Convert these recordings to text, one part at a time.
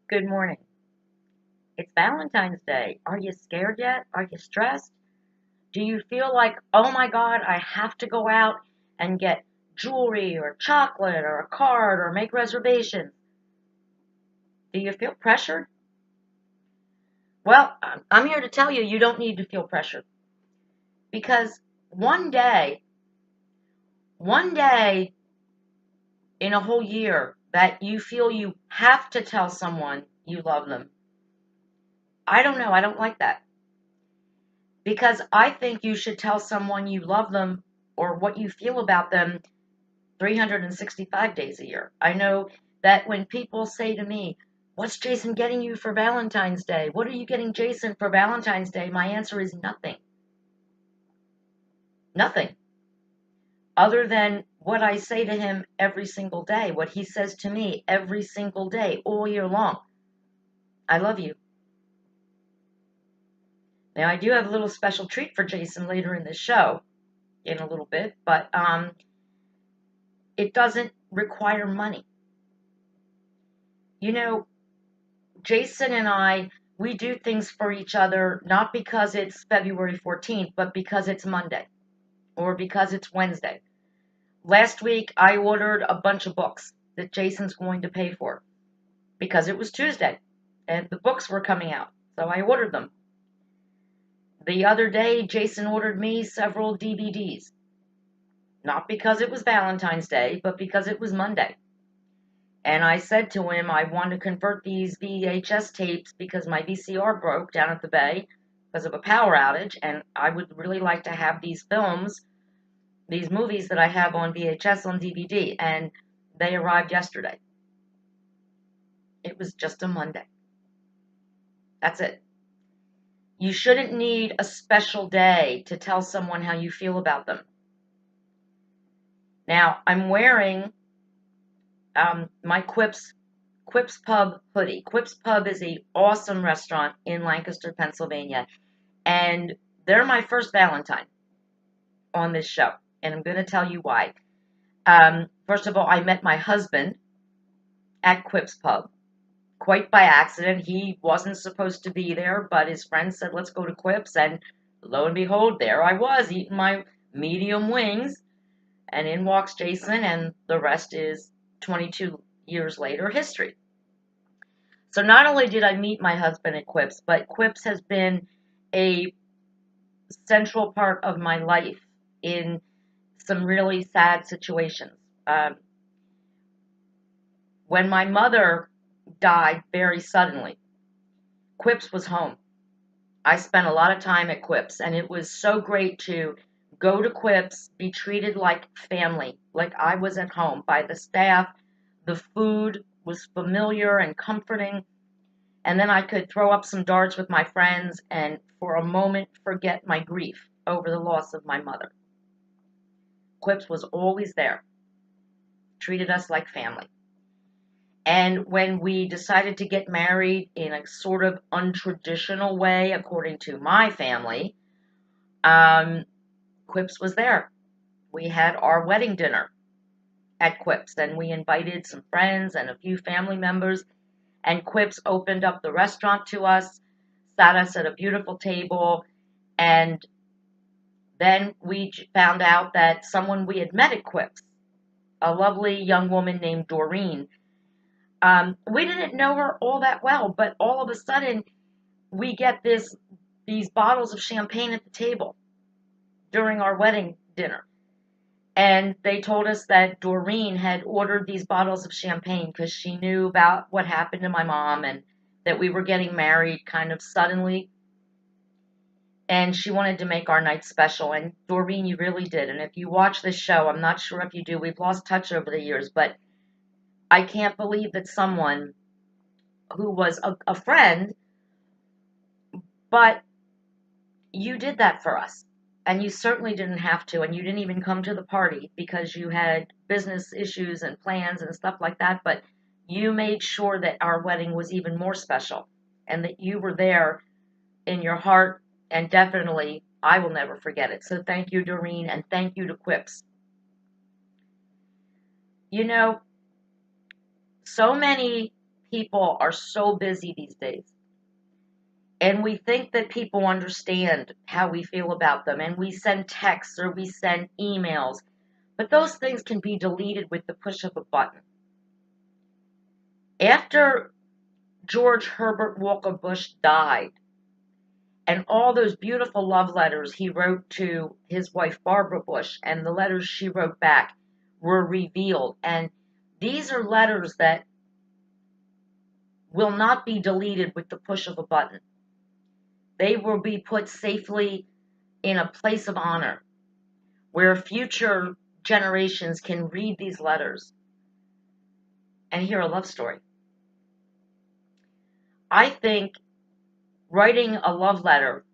Good morning. It's Valentine's Day. Are you scared yet? Are you stressed? Do you feel like, oh my God, I have to go out and get jewelry or chocolate or a card or make reservations? Do you feel pressured? Well, I'm here to tell you, you don't need to feel pressured because one day, one day in a whole year that you feel you have to tell someone you love them, I don't know. I don't like that. Because I think you should tell someone you love them or what you feel about them 365 days a year. I know that when people say to me, "What's Jason getting you for Valentine's Day? What are you getting Jason for Valentine's Day?" My answer is nothing. Nothing. Other than what I say to him every single day, what he says to me every single day, all year long. I love you. Now, I do have a little special treat for Jason later in the show in a little bit, but it doesn't require money. You know, Jason and I, we do things for each other not because it's February 14th, but because it's Monday or because it's Wednesday. Last week, I ordered a bunch of books that Jason's going to pay for because it was Tuesday and the books were coming out. So I ordered them. The other day, Jason ordered me several DVDs, not because it was Valentine's Day, but because it was Monday. And I said to him, I want to convert these VHS tapes because my VCR broke down at the Bay because of a power outage, and I would really like to have these films, these movies that I have on VHS on DVD, and they arrived yesterday. It was just a Monday. That's it. You shouldn't need a special day to tell someone how you feel about them. Now, I'm wearing my Quips Pub hoodie. Quips Pub is an awesome restaurant in Lancaster, Pennsylvania, and they're my first Valentine on this show, and I'm going to tell you why. First of all, I met my husband at Quips Pub quite by accident. He wasn't supposed to be there, but his friends said, let's go to Quips, and lo and behold, there I was eating my medium wings, and in walks Jason, and the rest is 22 years later history. So not only did I meet my husband at Quips, but Quips has been a central part of my life in some really sad situations. Um, when my mother died very suddenly, Quips was home. I spent a lot of time at Quips, and it was so great to go to Quips, be treated like family, like I was at home by the staff. The food was familiar and comforting, and then I could throw up some darts with my friends and for a moment forget my grief over the loss of my mother. Quips was always there, treated us like family. And when we decided to get married in a sort of untraditional way, according to my family, um, Quips was there. We had our wedding dinner at Quips, and we invited some friends and a few family members, and Quips opened up the restaurant to us, sat us at a beautiful table, and then we found out that someone we had met at Quips, a lovely young woman named Doreen, we didn't know her all that well, but all of a sudden we get these bottles of champagne at the table during our wedding dinner. And they told us that Doreen had ordered these bottles of champagne because she knew about what happened to my mom and that we were getting married kind of suddenly. And she wanted to make our night special. And Doreen, you really did. And if you watch this show, I'm not sure if you do, we've lost touch over the years, but I can't believe that someone who was a friend, but you did that for us. And you certainly didn't have to. And you didn't even come to the party because you had business issues and plans and stuff like that. But you made sure that our wedding was even more special and that you were there in your heart. And definitely, I will never forget it. So thank you, Doreen, and thank you to Quips. You know, so many people are so busy these days. And we think that people understand how we feel about them, and we send texts or we send emails, but those things can be deleted with the push of a button. After George Herbert Walker Bush died, and all those beautiful love letters he wrote to his wife Barbara Bush and the letters she wrote back were revealed. And these are letters that will not be deleted with the push of a button. They will be put safely in a place of honor where future generations can read these letters and hear a love story. I think writing a love letter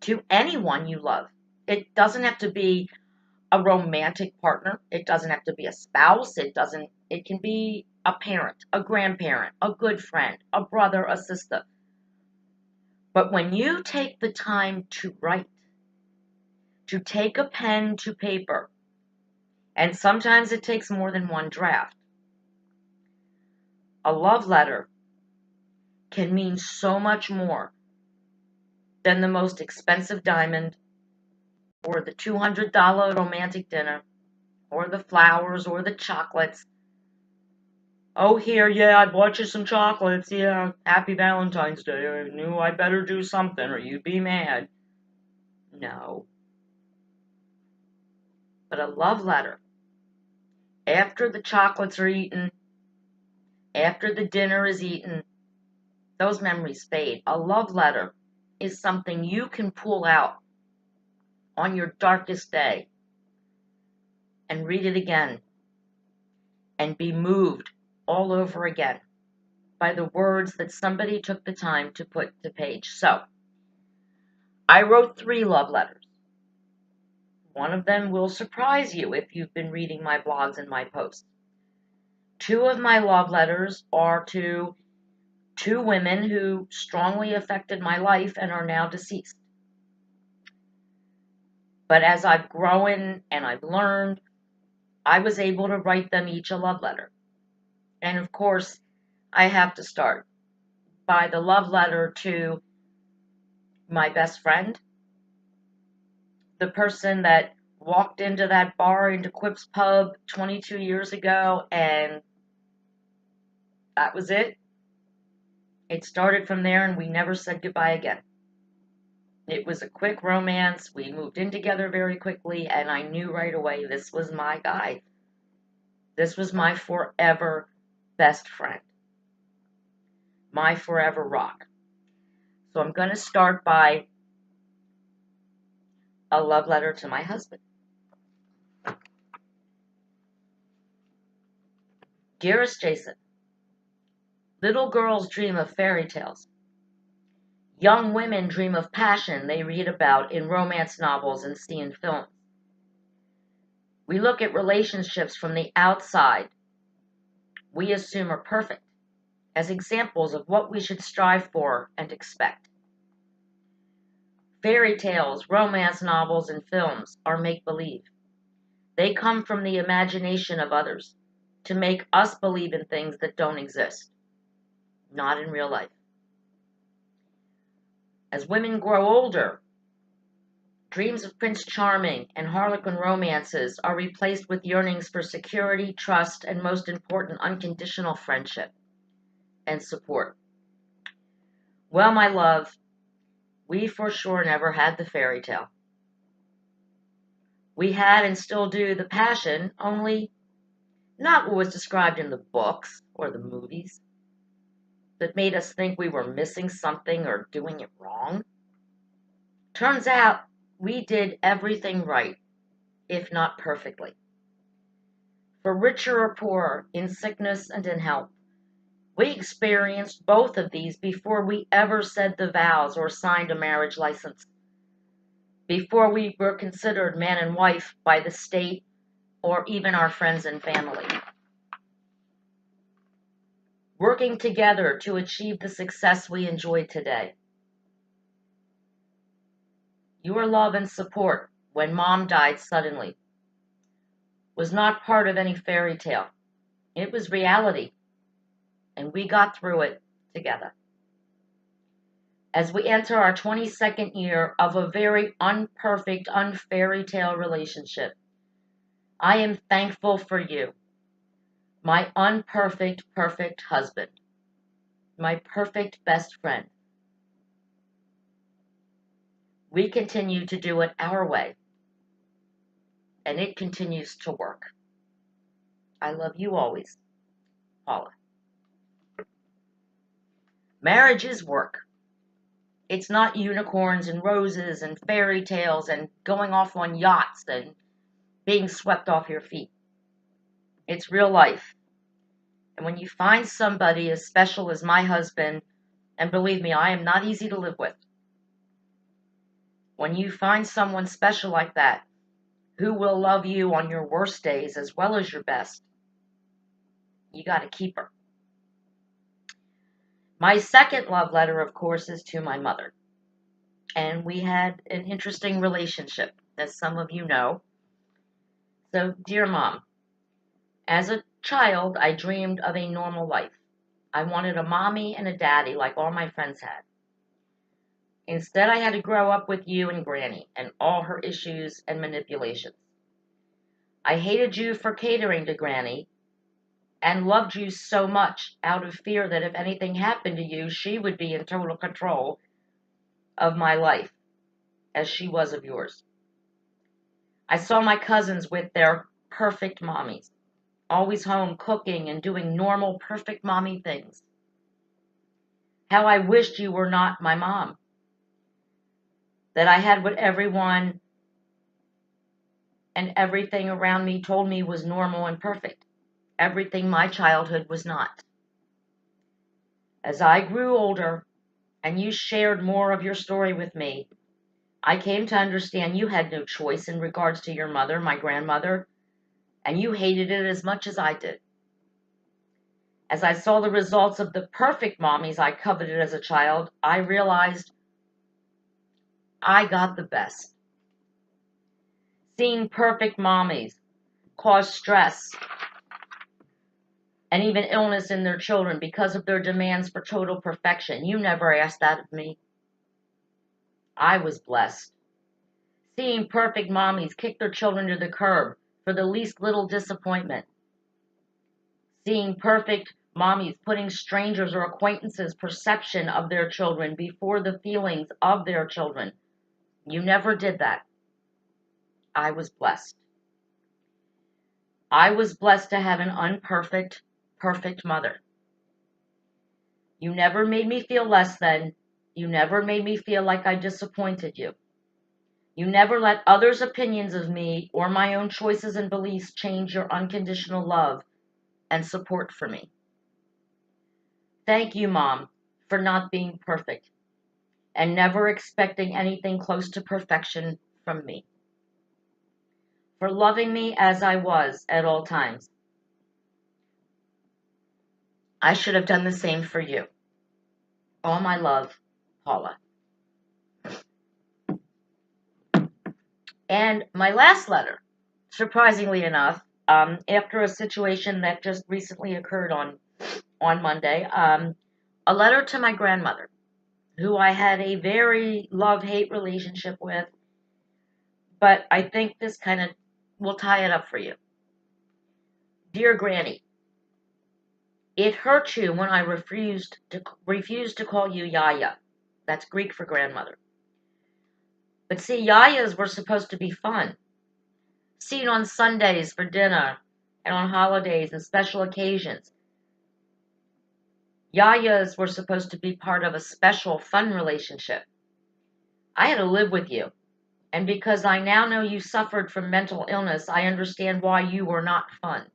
to anyone you love, it doesn't have to be a romantic partner, it doesn't have to be a spouse, it can be a parent, a grandparent, a good friend, a brother, a sister. But when you take the time to write, to take a pen to paper, and sometimes it takes more than one draft, a love letter can mean so much more than the most expensive diamond or the $200 romantic dinner or the flowers or the chocolates. Oh, here, yeah, I bought you some chocolates. Yeah, happy Valentine's Day. I knew I'd better do something or you'd be mad. No. But a love letter, after the chocolates are eaten, after the dinner is eaten, those memories fade. A love letter is something you can pull out on your darkest day and read it again and be moved all over again by the words that somebody took the time to put to page. So, I wrote 3 love letters. One of them will surprise you if you've been reading my blogs and my posts. 2 of my love letters are to 2 women who strongly affected my life and are now deceased. But as I've grown and I've learned, I was able to write them each a love letter. And of course, I have to start by the love letter to my best friend, the person that walked into that bar, into Quip's Pub 22 years ago, and that was it. It started from there, and we never said goodbye again. It was a quick romance. We moved in together very quickly, and I knew right away this was my guy. This was my forever best friend, my forever rock. So I'm going to start by a love letter to my husband. Dearest Jason, little girls dream of fairy tales. Young women dream of passion they read about in romance novels and see in films. We look at relationships from the outside, we assume are perfect, as examples of what we should strive for and expect. Fairy tales, romance novels, and films are make-believe. They come from the imagination of others to make us believe in things that don't exist, not in real life. As women grow older, dreams of Prince Charming and Harlequin romances are replaced with yearnings for security, trust, and most important, unconditional friendship and support. Well, my love, we for sure never had the fairy tale. We had and still do the passion, only not what was described in the books or the movies that made us think we were missing something or doing it wrong. Turns out we did everything right, if not perfectly. For richer or poorer, in sickness and in health, we experienced both of these before we ever said the vows or signed a marriage license, before we were considered man and wife by the state or even our friends and family. Working together to achieve the success we enjoy today. Your love and support when Mom died suddenly was not part of any fairy tale. It was reality. and we got through it together. As we enter our 22nd year of a very unperfect, unfairy tale relationship, I am thankful for you, my unperfect, perfect husband, my perfect best friend. We continue to do it our way, and it continues to work. I love you always, Paula. Marriage is work. It's not unicorns and roses and fairy tales and going off on yachts and being swept off your feet. It's real life. And when you find somebody as special as my husband, and believe me, I am not easy to live with. When you find someone special like that, who will love you on your worst days as well as your best, you got to keep her. My second love letter, of course, is to my mother. And we had an interesting relationship, as some of you know. So, dear Mom, as a child, I dreamed of a normal life. I wanted a mommy and a daddy like all my friends had. Instead, I had to grow up with you and Granny and all her issues and manipulations. I hated you for catering to Granny and loved you so much out of fear that if anything happened to you, she would be in total control of my life as she was of yours. I saw my cousins with their perfect mommies, always home cooking and doing normal, perfect mommy things. How I wished you were not my mom. That I had what everyone and everything around me told me was normal and perfect. Everything my childhood was not. As I grew older and you shared more of your story with me, I came to understand you had no choice in regards to your mother, my grandmother, and you hated it as much as I did. As I saw the results of the perfect mommies I coveted as a child, I realized I got the best. Seeing perfect mommies cause stress and even illness in their children because of their demands for total perfection. You never asked that of me. I was blessed. Seeing perfect mommies kick their children to the curb for the least little disappointment. Seeing perfect mommies putting strangers or acquaintances' perception of their children before the feelings of their children. You never did that. I was blessed. I was blessed to have an unperfect, perfect mother. You never made me feel less than. You never made me feel like I disappointed you. You never let others' opinions of me or my own choices and beliefs change your unconditional love and support for me. Thank you, Mom, for not being perfect and never expecting anything close to perfection from me. For loving me as I was at all times. I should have done the same for you. All my love, Paula. And my last letter, surprisingly enough, after a situation that just recently occurred on Monday, a letter to my grandmother, who I had a very love-hate relationship with, but I think this kind of will tie it up for you. Dear Granny, it hurt you when I refused to call you Yaya. That's Greek for grandmother. But see, Yayas were supposed to be fun. Seen on Sundays for dinner and on holidays and special occasions. Yayas were supposed to be part of a special, fun relationship. I had to live with you. And because I now know you suffered from mental illness, I understand why you were not fun.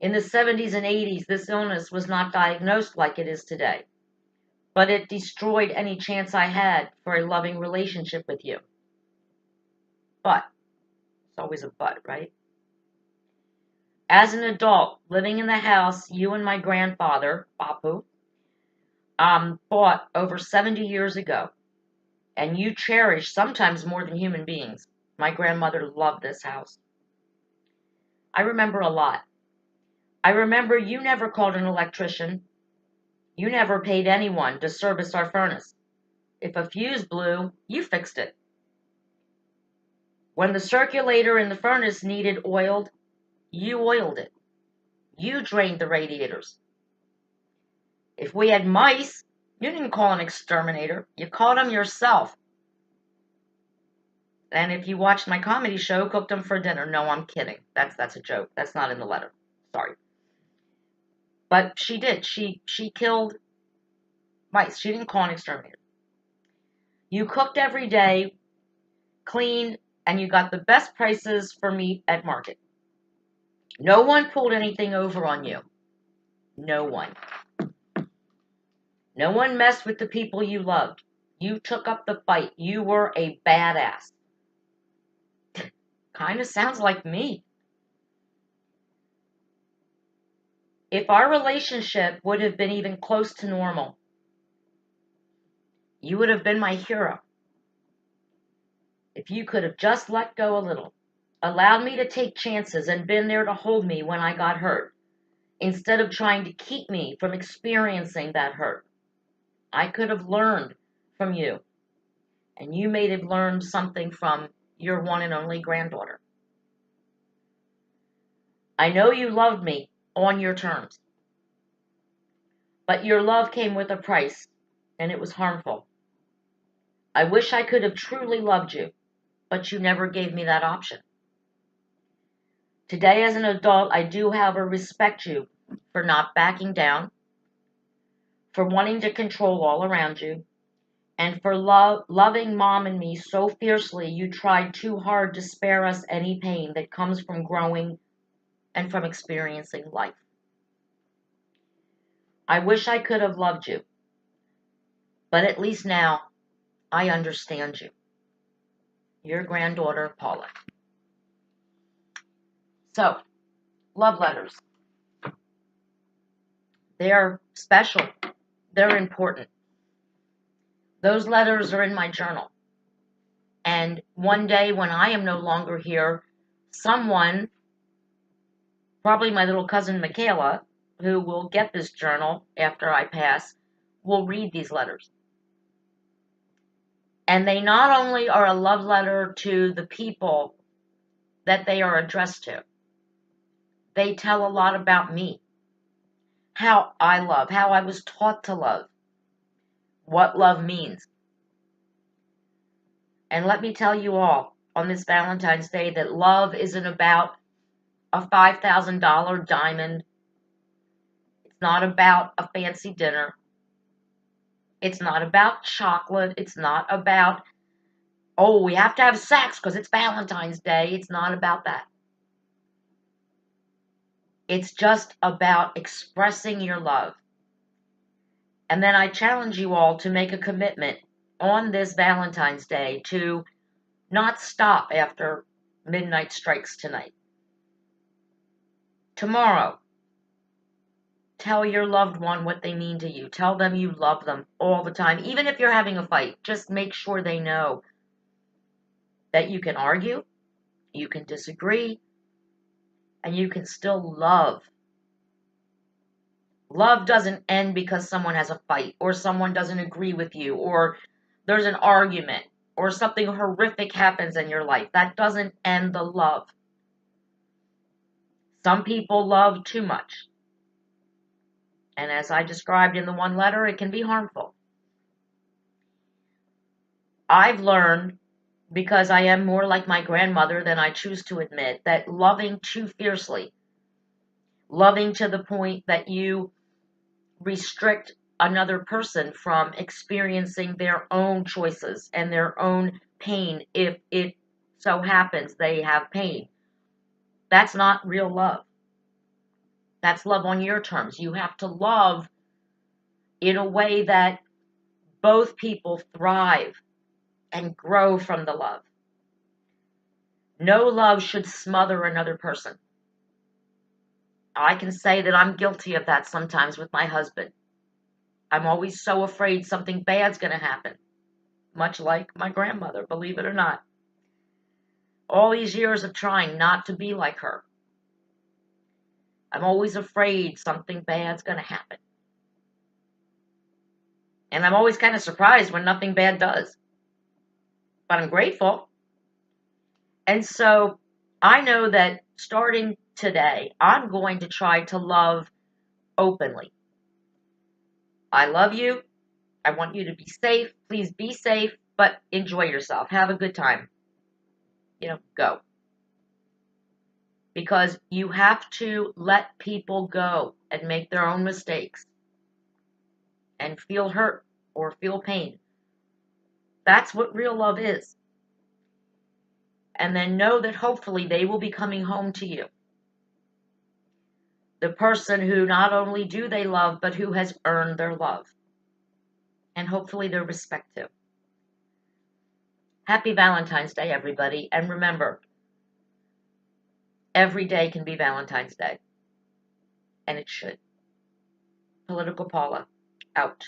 In the 70s and 80s, this illness was not diagnosed like it is today, but it destroyed any chance I had for a loving relationship with you. But, it's always a but, right? As an adult, living in the house you and my grandfather, Bapu, bought over 70 years ago, and you cherish sometimes more than human beings. My grandmother loved this house. I remember a lot. I remember you never called an electrician. You never paid anyone to service our furnace. If a fuse blew, you fixed it. When the circulator in the furnace needed oiled, you oiled it. You drained the radiators. If we had mice, you didn't call an exterminator. You caught them yourself. And if you watched my comedy show, cooked them for dinner. No, I'm kidding. That's a joke. That's not in the letter. Sorry. But she did. She killed mice. She didn't call an exterminator. You cooked every day, cleaned, and you got the best prices for meat at market. No one pulled anything over on you. No one. No one messed with the people you loved. You took up the fight. You were a badass. Kind of sounds like me. If our relationship would have been even close to normal, you would have been my hero. If you could have just let go a little, allowed me to take chances and been there to hold me when I got hurt, instead of trying to keep me from experiencing that hurt, I could have learned from you, and you may have learned something from your one and only granddaughter. I know you loved me on your terms, but your love came with a price, and it was harmful. I wish I could have truly loved you, but you never gave me that option. Today, as an adult, I do, however, respect you for not backing down, for wanting to control all around you, and for loving Mom and me so fiercely you tried too hard to spare us any pain that comes from growing and from experiencing life. I wish I could have loved you, but at least now I understand you. Your granddaughter, Paula. So, love letters. They're special. They're important. Those letters are in my journal. And one day when I am no longer here, someone, probably my little cousin Michaela, who will get this journal after I pass, will read these letters. And they not only are a love letter to the people that they are addressed to, they tell a lot about me, how I love, how I was taught to love, what love means. And let me tell you all on this Valentine's Day that love isn't about a $5,000 diamond. It's not about a fancy dinner. It's not about chocolate. It's not about, oh, we have to have sex because it's Valentine's Day. It's not about that. It's just about expressing your love. And then I challenge you all to make a commitment on this Valentine's Day to not stop after midnight strikes tonight. Tomorrow, tell your loved one what they mean to you. Tell them you love them all the time. Even if you're having a fight, just make sure they know that you can argue, you can disagree, and you can still love. Love doesn't end because someone has a fight, or someone doesn't agree with you, or there's an argument, or something horrific happens in your life. That doesn't end the love. Some people love too much. And as I described in the one letter, it can be harmful. I've learned, because I am more like my grandmother than I choose to admit, that loving too fiercely, loving to the point that you restrict another person from experiencing their own choices and their own pain if it so happens they have pain. That's not real love. That's love on your terms. You have to love in a way that both people thrive and grow from the love. No love should smother another person. I can say that I'm guilty of that sometimes with my husband. I'm always so afraid something bad's going to happen, much like my grandmother, believe it or not. All these years of trying not to be like her. I'm always afraid something bad's going to happen. And I'm always kind of surprised when nothing bad does. But I'm grateful. And so I know that starting today, I'm going to try to love openly. I love you. I want you to be safe. Please be safe, but enjoy yourself. Have a good time. Go. Because you have to let people go and make their own mistakes and feel hurt or feel pain. That's what real love is. And then know that hopefully they will be coming home to you. The person who not only do they love, but who has earned their love. And hopefully their respect too. Happy Valentine's Day, everybody. And remember, every day can be Valentine's Day. And it should. Political Paula, out.